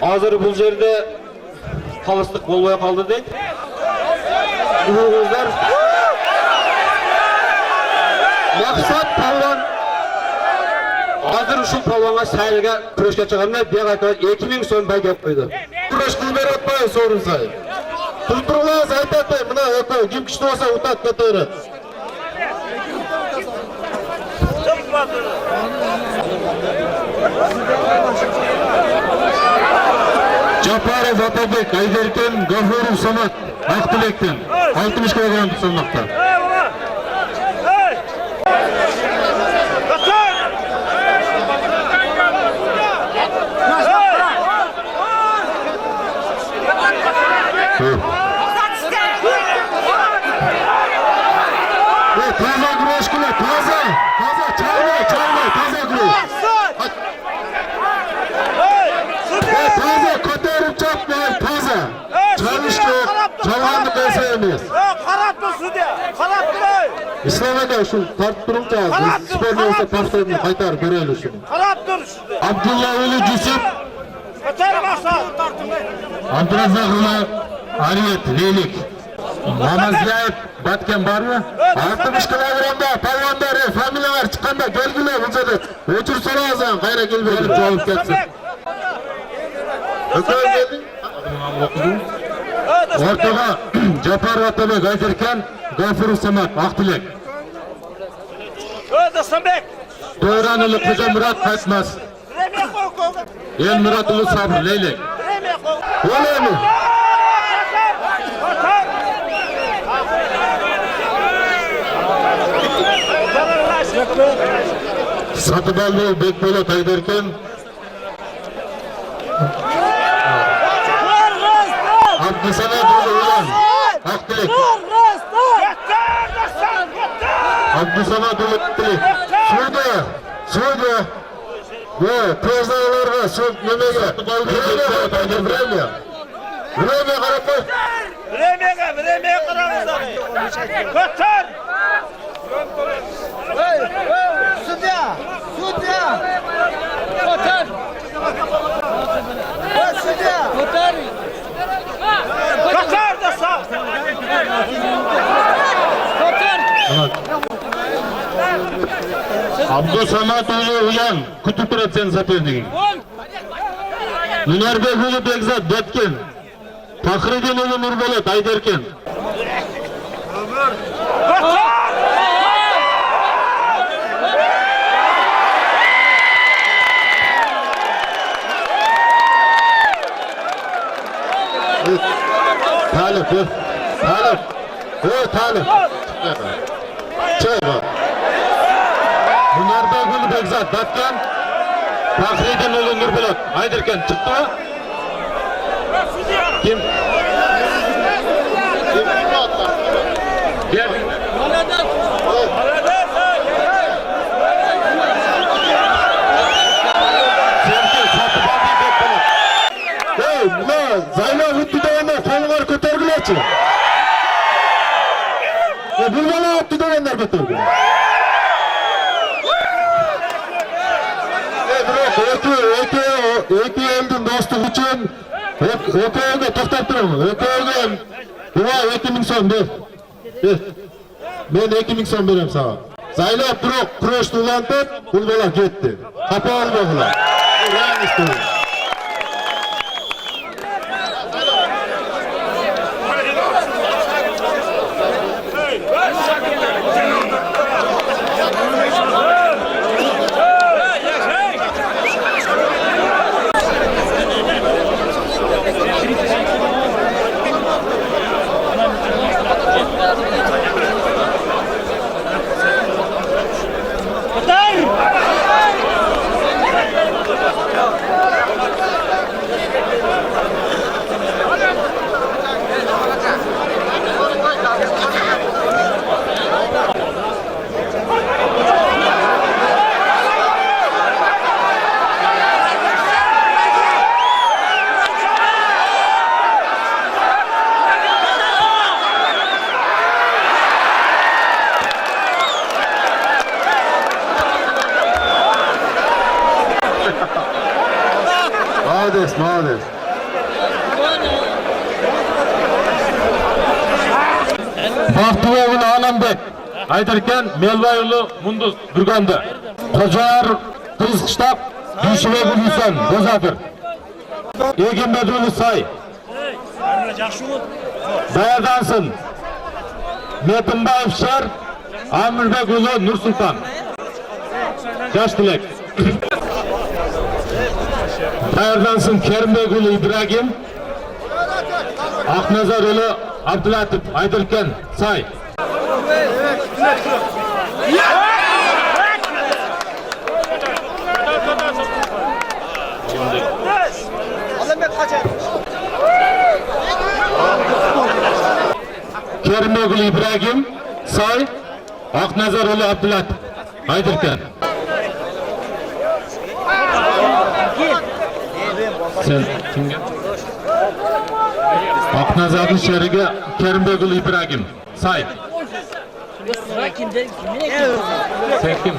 Hazır bu yerde kalıstық болмай қалды deydi. Bilmiyorlar. Maksat palvan. Hazır şu palvana sayılga kurashga chiqarmay, bu yerga 2000 so'm bayga qo'ydi. Kurash qilib berayotmay so'rin say. Turturlar aytadi, mana yo'q, kim kuchli bo'lsa o'tadi ko'taradi. Japarov Otabek, Ayderken, Gafurov Samat, Aqtilekdan 60 kg salmoqda. Taza kurash qilib, taza, chalma, taza kurash. Taza ko'tarib chopmay, taza. Chalishga, chalg'anni qo'ysa emas. Qarab tur sudya, qarab tur. Islom aka shu tortib turibdi, sport bo'lsa paxtani qaytarib beraylik shuni. Qarab tur sudya. Abdulla Uli Jusuf, Ko'tarmasa. Abdurazzoqova Ariyat Leylik. Namazlayev batgan bormi? 60 kilogramda palvonlar, familiyalar chiqqanda belgilar o'zida. O'chir so'raysan, qayerga kelmaydi, javob ketsin. Ortaga Japarov Otabek, Ayderken, Gafurov Samat, Aqtilek. Do'stbek. To'g'ranili Xo'ja Murod qaytmas. El Muroduli Sabr Leylek. O'lami. Satıballı Bekbolat Ayderken, Abdüsamet Ulan, Aqtilek. Abdüsamet Ulan, Şurada, ve tezahürlerine, şu memeye, Vremya karabı. Vremya karamızda. Kotar. Sudya. Kotar. Sudya. Kotar. Kotar da sağ. Kotar. Abdüsamet Ulan, kutup turatsen zaten. Nunarbek Ulu Bekzat Betken, Fakhriddin Ulu Nurbolat Ayderken. Talip. Çayba. Nunarbek Ulu Bekzat Betken, Fakhriddin Ulu Nurbolat Ayderken çıktı mı? Kim? Gel. Hey, Zaynab Hüttü'de fanlar kotargılaçı. Bu bana Hüttü'de kotargılaçı. Öte elдің dostluq için öteğe toxtab turaman. Öteğe buna 2000 so'm ber. Ben 2000 so'm berem sana. Zaynab kurashni ulantib, bu bola ketdi. Xafa olmag'lar. Rang istadim. Kotar. Молодец, молодец. Бақтыбекұлы Анамбек, Айдаркен Мелбайұлы Мұндыз Дүрганды. Қожар Қызқыштақ, Дүйшебек Үлісан, Бозадыр. Егенбедұлы Сай. Даярдансын. Метінбаев Шар, Амирбекұлы Нұрсұлтан. Жаш тілек. Даярдансын Керімбекұлы Ибрагим. Ақназарұлы Абдулатып, Айдаркен Сай. Керімбекұлы Ибрагим Сай, Ақназарұлы Абдулатып, Айдаркен. Sen kimge? Aknazar'ın şerige Kerimbeğli İbrahim. Say. Sen kim?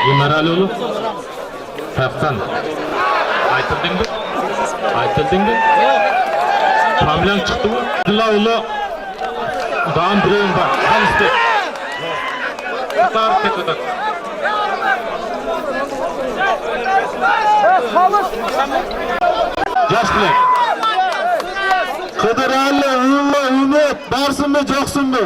Yemeralioğlu. Taftan. Aytıldın mı? Aytıldın mı? Familyan çıktı mı? Abdullahoğlu. Dağın bireyin var. Al işte. Tutar ketedak. Yaş bilek. Kıdır Ali, Ünlü, Ümit, varsın mı, yoksun mu?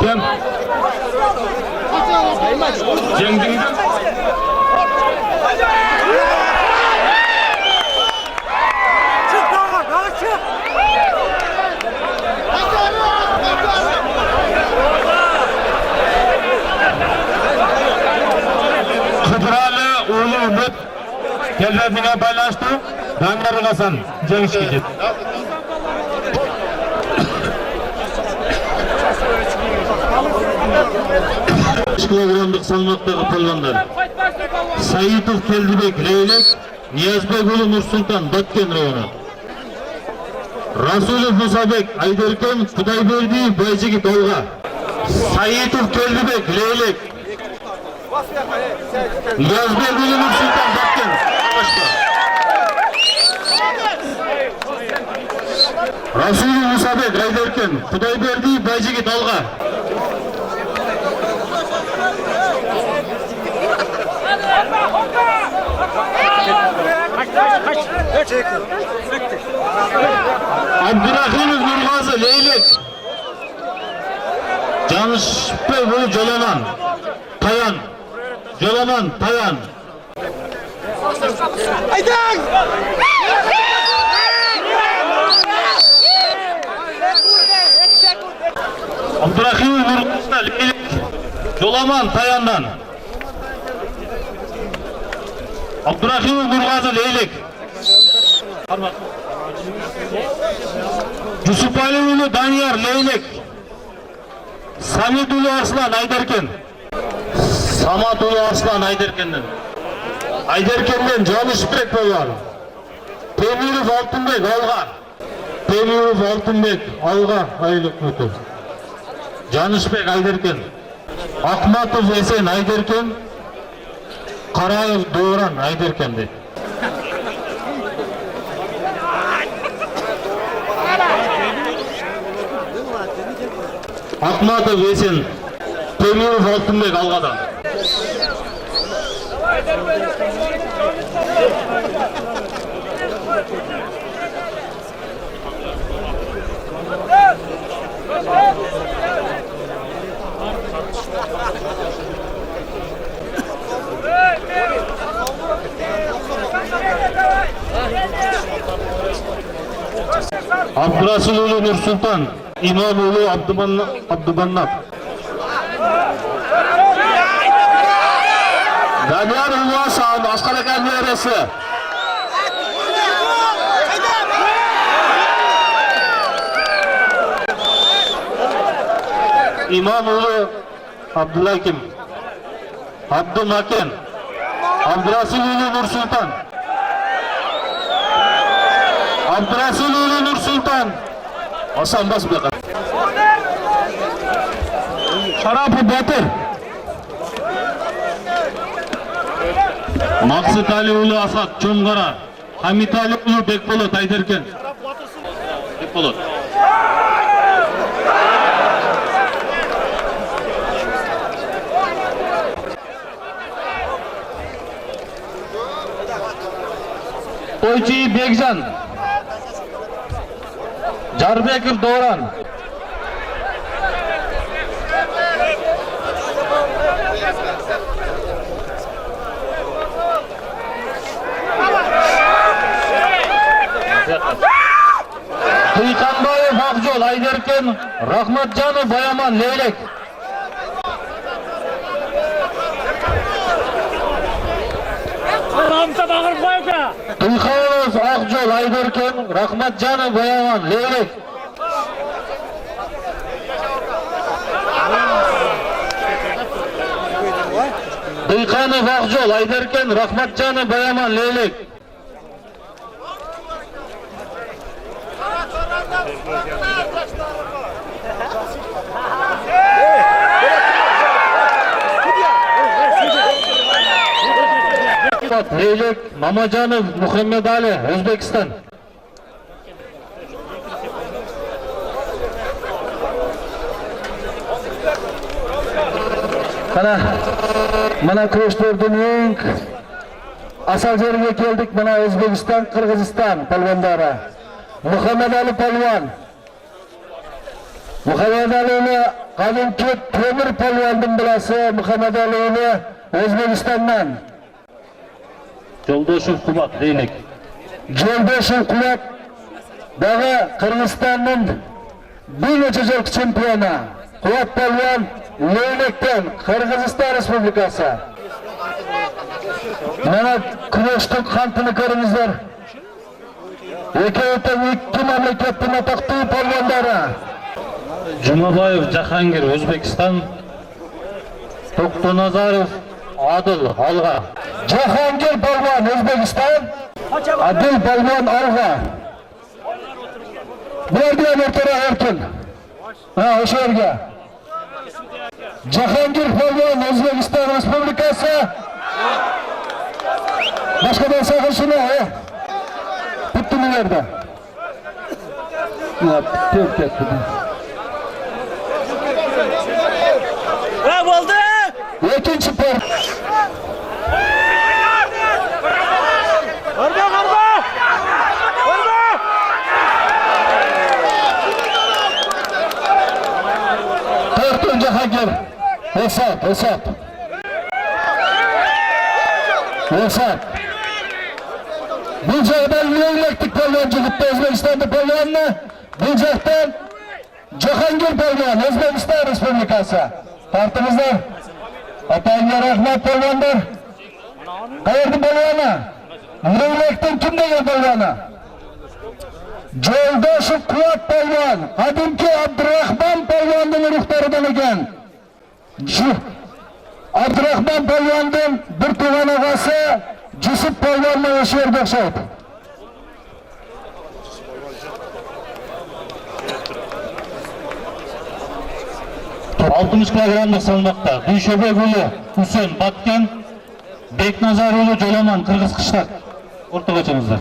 Kim? Cengdin mi? Kıdralı oğlu Ümit kellerine paylaştı. Dangar Hasan Cengiz Gecet. 5 kilogramlık salmaktaki palvanlar. Saidov Keldibek Leylek, Niyazbegoğlu Nursultan Batken rayonu. Rasulov Musabek Ayderken Kudayberdi Baycıgit Olga. Saidov Keldibek Leylek, Niyazbegoğlu Nursultan Batken. Rasulov Musabek Ayderken Kudayberdi Baycıgit Olga. Abdurrahimov Nurgazı Leylek, Canışbegoğlu Jolaman Tayan, Jolaman Tayan. Abdurrahimov Nurgazı Leylek, Jolaman Tayan'dan. Abdurrahimov Nurgazı Leylek, Yusupalioğlu Daniyar Leylek, Samidulu Arslan Ayderken, Samadulu Arslan Ayderken'den, Ayderken'den Canışbek Boyan, Temirov Altınbek Alga, Temirov Altınbek Alga Aylık Mutu, Canışbek Ayderken, Akmatov Esen Ayderken, Karayev Doğran Ayderken'de. Akmatov Esen, Temirov Altınbek Alga'dan. Abdurrasuloğlu Nursultan, İmamoğlu Abdubannap. Daniyar Uluasan, Askarakan Neresi. İmamoğlu Abdülhakim, Abdülhakem, Abdurrasuloğlu Nursultan. Abdurrasuloğlu Nursultan. Hasan Basbeka. Şarapı Batır, Maqsud Ali ulu Asad Çoğngara, Hamit Ali ulu Bekbolot Ayderken. Bekbolot. Toychi Bekjan, Jarbekov Davron. Tuyqanboyev Oqjol Ayderken, Rahmatjanov Boyaman Leylek. Tuyqanov Oqjol Ayderken, Rahmatjanov Boyaman Leylek. Tuyqanov Oqjol Ayderken, Rahmatjanov Boyaman Leylek. Leylek Mamajanov Muhammed Ali O'zbekiston. Mana kurashlardan eng asal joyiga keldik. Mana O'zbekiston, Qirg'iziston polvonlari. Muhammed Ali polvon. Muhammed Ali'ni qadimki temir polvondan bilasi. Muhammed Ali'ni O'zbekistondan. Yo'ldoshev Qubat Leylek. Yo'ldoshev Qubat dağı Qirg'izistonning bir necha jil chempioni. Qubat polvon Leylekdan Qirg'iziston Respublikasi. Mana kurashning qantini ko'ringizlar. Ikki mamlakatning atoqli polvonlari. Jumaboyev Jahongir O'zbekiston. To'xtonazarov Adil Olg'a. Jahongir polvon O'zbekiston. Adil polvon Olg'a. Bulardan o'rtada erkin. O'sha yerga. Jahongir polvon O'zbekiston Respublikasi. Boshqadan saqil shuni. Bitti bu yerda. Tep ketdi. Va bo'ldi. Ikkinchi por. Jahongir Esat. Bu joydan Leyleklik polvon jigitda O'zbekistonda polvonni, bu joydan Jahongir polvon O'zbekiston Respublikasi. Tartibimizda Atayga rahmat polvonlar. Qayerda polvoni? Leylekdan kim degan polvoni? Yo'ldoshev Quvat polvon, qadimki Abdurahmon polvonning ruxtoridan ekan. Shu Abdurahmon polvonning bir tug'an og'asi Jusuf polvonni o'sha yerda o'xshaydi. Altmış kilogramlik salmoqda Dushabek uli Husayn Batken, Beknazar uli Jo'laman Qirg'iz qishloq o'rtog'achimizlar.